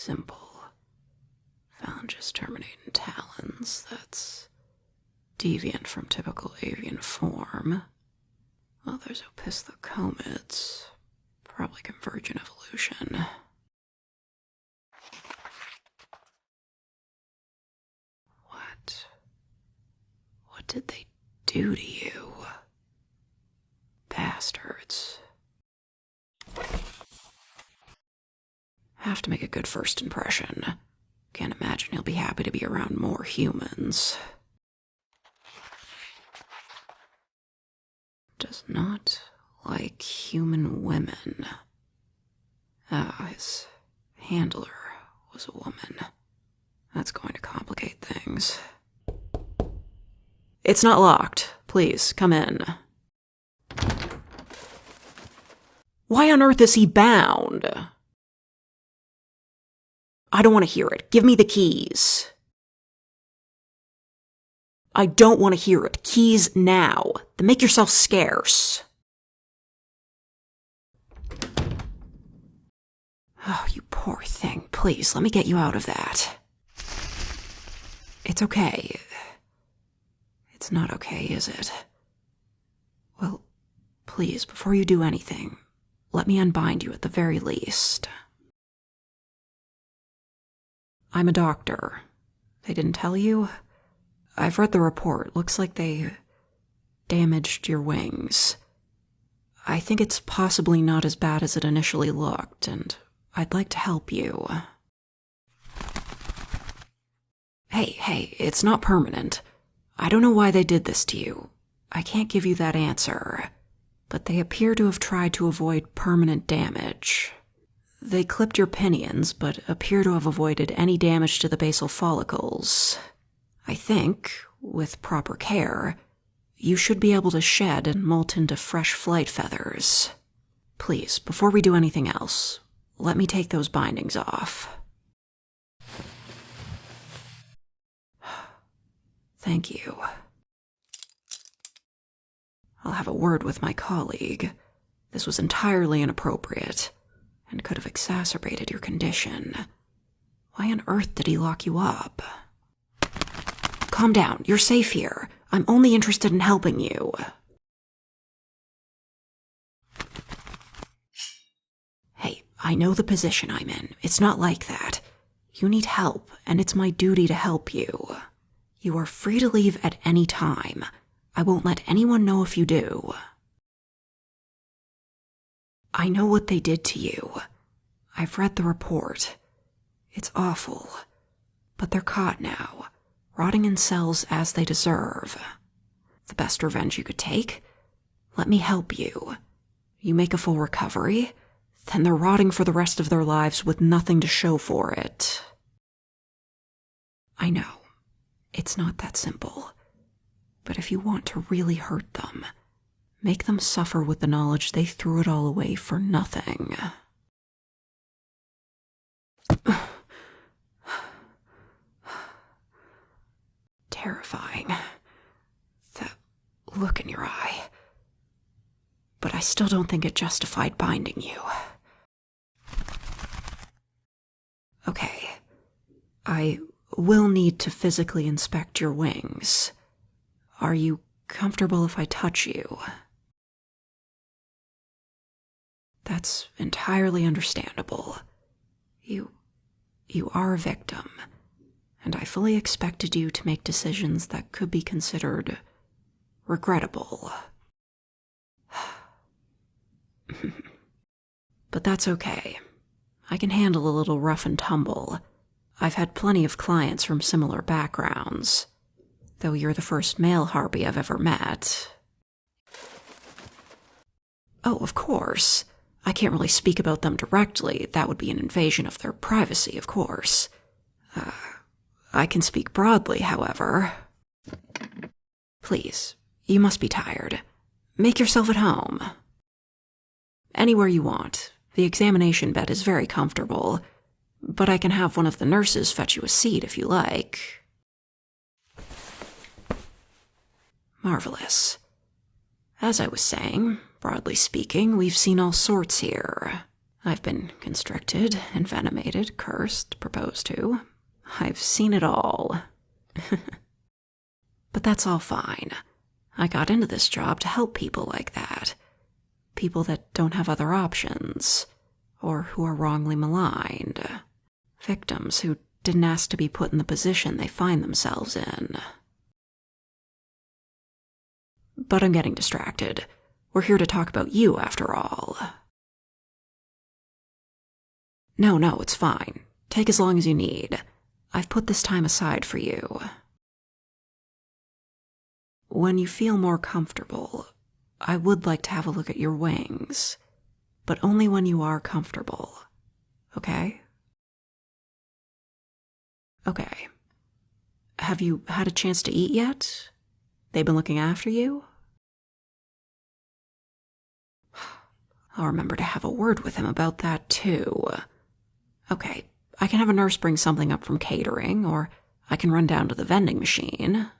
Simple. Phalanges terminating talons. That's deviant from typical avian form. Others opisthocomids. Probably convergent evolution. What did they do to you? Bastards. Have to make a good first impression. Can't imagine he'll be happy to be around more humans. Does not like human women. His handler was a woman. That's going to complicate things. It's not locked. Please, come in. Why on earth is he bound? I don't want to hear it. Give me the keys. I don't want to hear it. Keys now. Then make yourself scarce. Oh, you poor thing. Please, let me get you out of that. It's okay. It's not okay, is it? Well, please, before you do anything, let me unbind you at the very least. I'm a doctor. They didn't tell you? I've read the report. Looks like they damaged your wings. I think it's possibly not as bad as it initially looked, and I'd like to help you. Hey, it's not permanent. I don't know why they did this to you. I can't give you that answer. But they appear to have tried to avoid permanent damage. They clipped your pinions, but appear to have avoided any damage to the basal follicles. I think, with proper care, you should be able to shed and molt into fresh flight feathers. Please, before we do anything else, let me take those bindings off. Thank you. I'll have a word with my colleague. This was entirely inappropriate, and could have exacerbated your condition. Why on earth did he lock you up? Calm down, you're safe here. I'm only interested in helping you. Hey, I know the position I'm in. It's not like that. You need help, and it's my duty to help you. You are free to leave at any time. I won't let anyone know if you do. I know what they did to you. I've read the report. It's awful. But they're caught now, rotting in cells as they deserve. The best revenge you could take? Let me help you. You make a full recovery, then they're rotting for the rest of their lives with nothing to show for it. I know. It's not that simple. But if you want to really hurt them, make them suffer with the knowledge they threw it all away for nothing. Terrifying. That look in your eye. But I still don't think it justified binding you. Okay. I will need to physically inspect your wings. Are you comfortable if I touch you? That's entirely understandable. You are a victim, and I fully expected you to make decisions that could be considered regrettable. But that's okay. I can handle a little rough and tumble. I've had plenty of clients from similar backgrounds, though you're the first male Harpy I've ever met. Oh, of course. I can't really speak about them directly. That would be an invasion of their privacy, of course. I can speak broadly, however. Please, you must be tired. Make yourself at home. Anywhere you want. The examination bed is very comfortable, but I can have one of the nurses fetch you a seat if you like. Marvelous. As I was saying, broadly speaking, we've seen all sorts here. I've been constricted, envenomated, cursed, proposed to. I've seen it all. But that's all fine. I got into this job to help people like that. People that don't have other options, or who are wrongly maligned. Victims who didn't ask to be put in the position they find themselves in. But I'm getting distracted. We're here to talk about you, after all. No, it's fine. Take as long as you need. I've put this time aside for you. When you feel more comfortable, I would like to have a look at your wings, but only when you are comfortable, okay? Okay. Have you had a chance to eat yet? They've been looking after you? I'll remember to have a word with him about that, too. Okay, I can have a nurse bring something up from catering, or I can run down to the vending machine.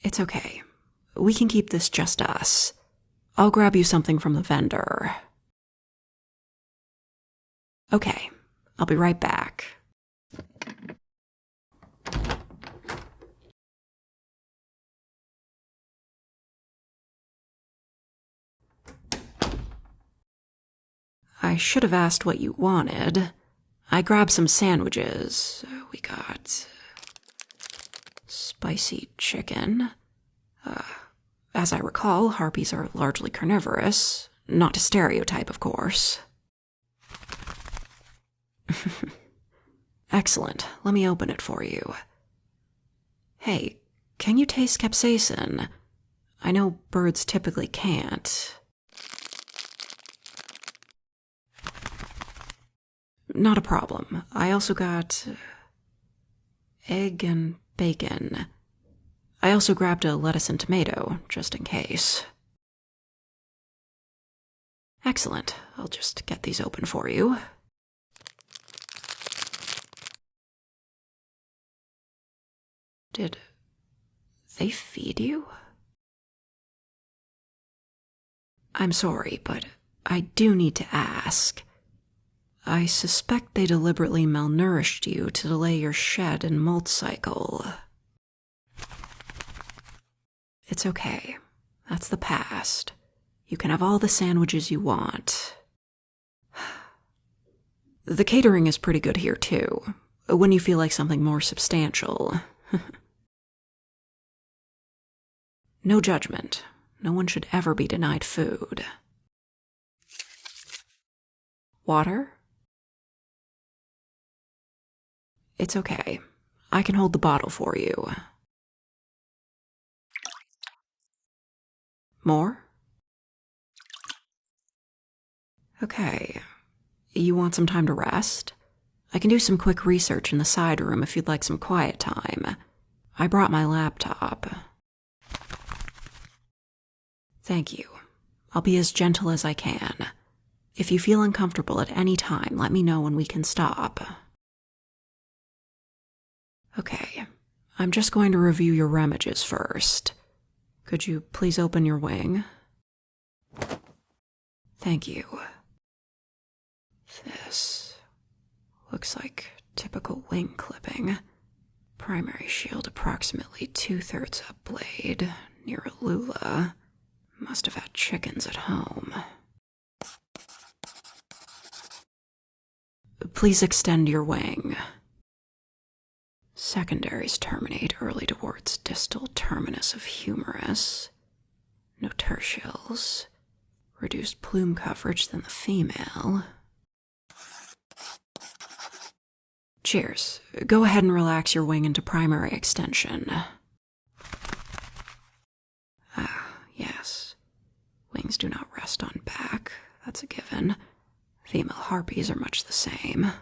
It's okay. We can keep this just us. I'll grab you something from the vendor. Okay, I'll be right back. I should have asked what you wanted. I grabbed some sandwiches. We got spicy chicken. As I recall, harpies are largely carnivorous. Not to stereotype, of course. Excellent. Let me open it for you. Hey, can you taste capsaicin? I know birds typically can't. Not a problem. I also got egg and bacon. I also grabbed a lettuce and tomato, just in case. Excellent. I'll just get these open for you. Did they feed you? I'm sorry, but I do need to ask. I suspect they deliberately malnourished you to delay your shed and molt cycle. It's okay. That's the past. You can have all the sandwiches you want. The catering is pretty good here, too, when you feel like something more substantial. No judgment. No one should ever be denied food. Water? It's okay. I can hold the bottle for you. More? Okay. You want some time to rest? I can do some quick research in the side room if you'd like some quiet time. I brought my laptop. Thank you. I'll be as gentle as I can. If you feel uncomfortable at any time, let me know when we can stop. Okay, I'm just going to review your remages first. Could you please open your wing? Thank you. This looks like typical wing clipping. Primary shield approximately 2/3 up blade, near a lula. Must have had chickens at home. Please extend your wing. Secondaries terminate early towards distal terminus of humerus. No tertials. Reduced plume coverage than the female. Cheers. Go ahead and relax your wing into primary extension. Yes. Wings do not rest on back. That's a given. Female harpies are much the same.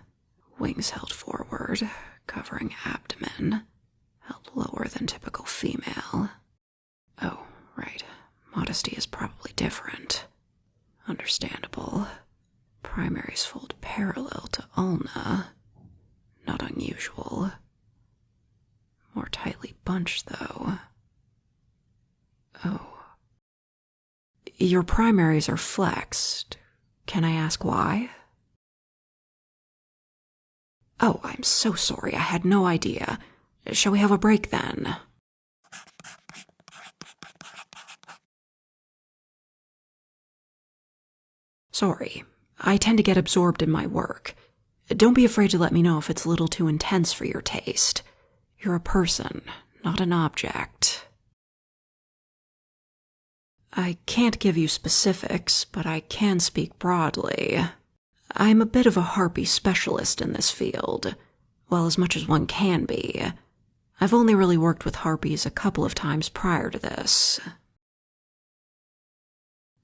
Wings held forward, covering abdomen, held lower than typical female. Oh, right. Modesty is probably different. Understandable. Primaries fold parallel to ulna. Not unusual. More tightly bunched, though. Oh. Your primaries are flexed. Can I ask why? Oh, I'm so sorry. I had no idea. Shall we have a break then? Sorry. I tend to get absorbed in my work. Don't be afraid to let me know if it's a little too intense for your taste. You're a person, not an object. I can't give you specifics, but I can speak broadly. I'm a bit of a Harpy specialist in this field. Well, as much as one can be. I've only really worked with Harpies a couple of times prior to this.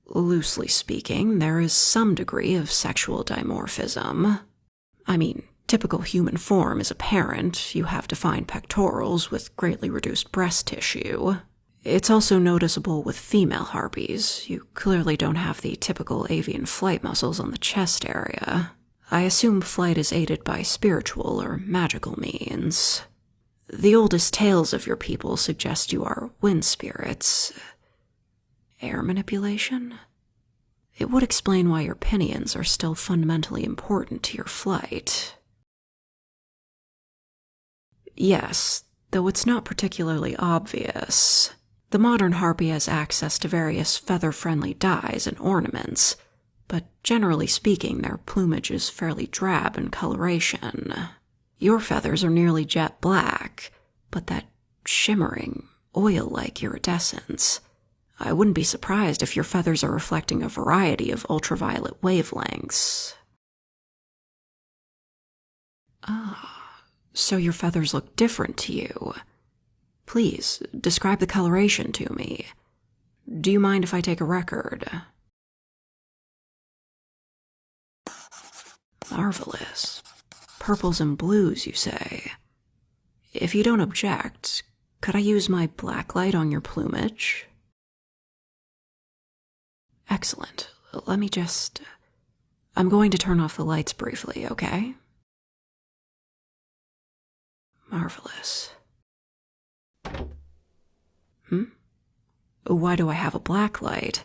Loosely speaking, there is some degree of sexual dimorphism. I mean, typical human form is apparent. You have defined pectorals with greatly reduced breast tissue. It's also noticeable with female harpies. You clearly don't have the typical avian flight muscles on the chest area. I assume flight is aided by spiritual or magical means. The oldest tales of your people suggest you are wind spirits. Air manipulation? It would explain why your pinions are still fundamentally important to your flight. Yes, though it's not particularly obvious. The modern harpy has access to various feather-friendly dyes and ornaments, but generally speaking, their plumage is fairly drab in coloration. Your feathers are nearly jet black, but that shimmering, oil-like iridescence. I wouldn't be surprised if your feathers are reflecting a variety of ultraviolet wavelengths. Ah, so your feathers look different to you. Please, describe the coloration to me. Do you mind if I take a record? Marvelous. Purples and blues, you say? If you don't object, could I use my black light on your plumage? Excellent. Let me just... I'm going to turn off the lights briefly, okay? Marvelous. Why do I have a black light?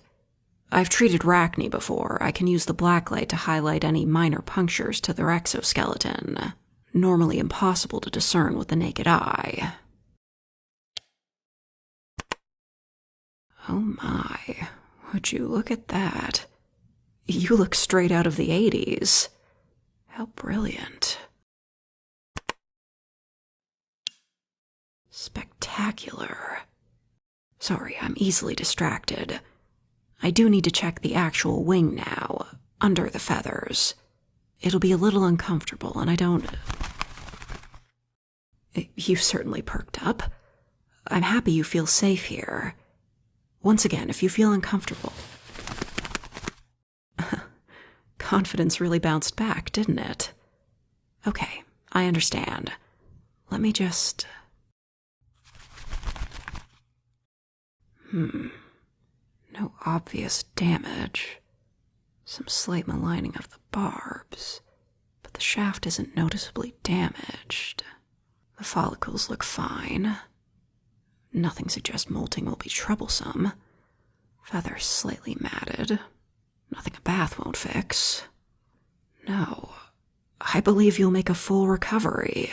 I've treated Rachni before. I can use the black light to highlight any minor punctures to their exoskeleton. Normally impossible to discern with the naked eye. Oh my, would you look at that? You look straight out of the 80s. How brilliant. Spectacular. Sorry, I'm easily distracted. I do need to check the actual wing now, under the feathers. It'll be a little uncomfortable, and I don't... You certainly perked up. I'm happy you feel safe here. Once again, if you feel uncomfortable... Confidence really bounced back, didn't it? Okay, I understand. Let me just... No obvious damage. Some slight maligning of the barbs, but the shaft isn't noticeably damaged. The follicles look fine. Nothing suggests molting will be troublesome. Feathers slightly matted. Nothing a bath won't fix. No, I believe you'll make a full recovery.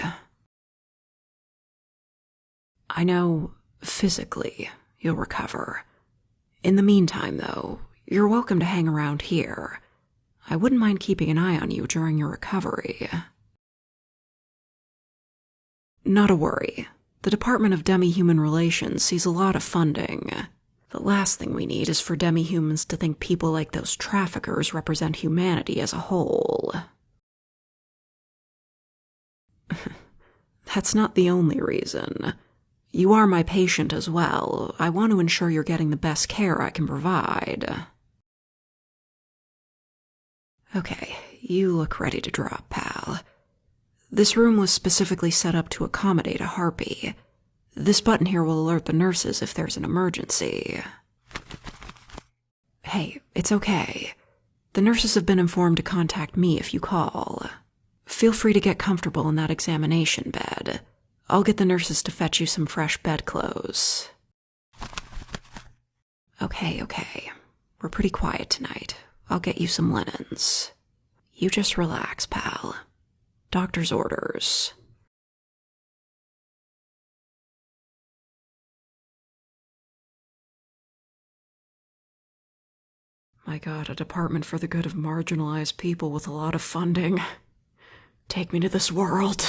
I know, physically, you'll recover. In the meantime, though, you're welcome to hang around here. I wouldn't mind keeping an eye on you during your recovery. Not a worry. The Department of Demihuman Relations sees a lot of funding. The last thing we need is for demihumans to think people like those traffickers represent humanity as a whole. That's not the only reason. You are my patient as well. I want to ensure you're getting the best care I can provide. Okay, you look ready to drop, pal. This room was specifically set up to accommodate a harpy. This button here will alert the nurses if there's an emergency. Hey, it's okay. The nurses have been informed to contact me if you call. Feel free to get comfortable in that examination bed. I'll get the nurses to fetch you some fresh bedclothes. Okay. We're pretty quiet tonight. I'll get you some linens. You just relax, pal. Doctor's orders. My God, a department for the good of marginalized people with a lot of funding. Take me to this world.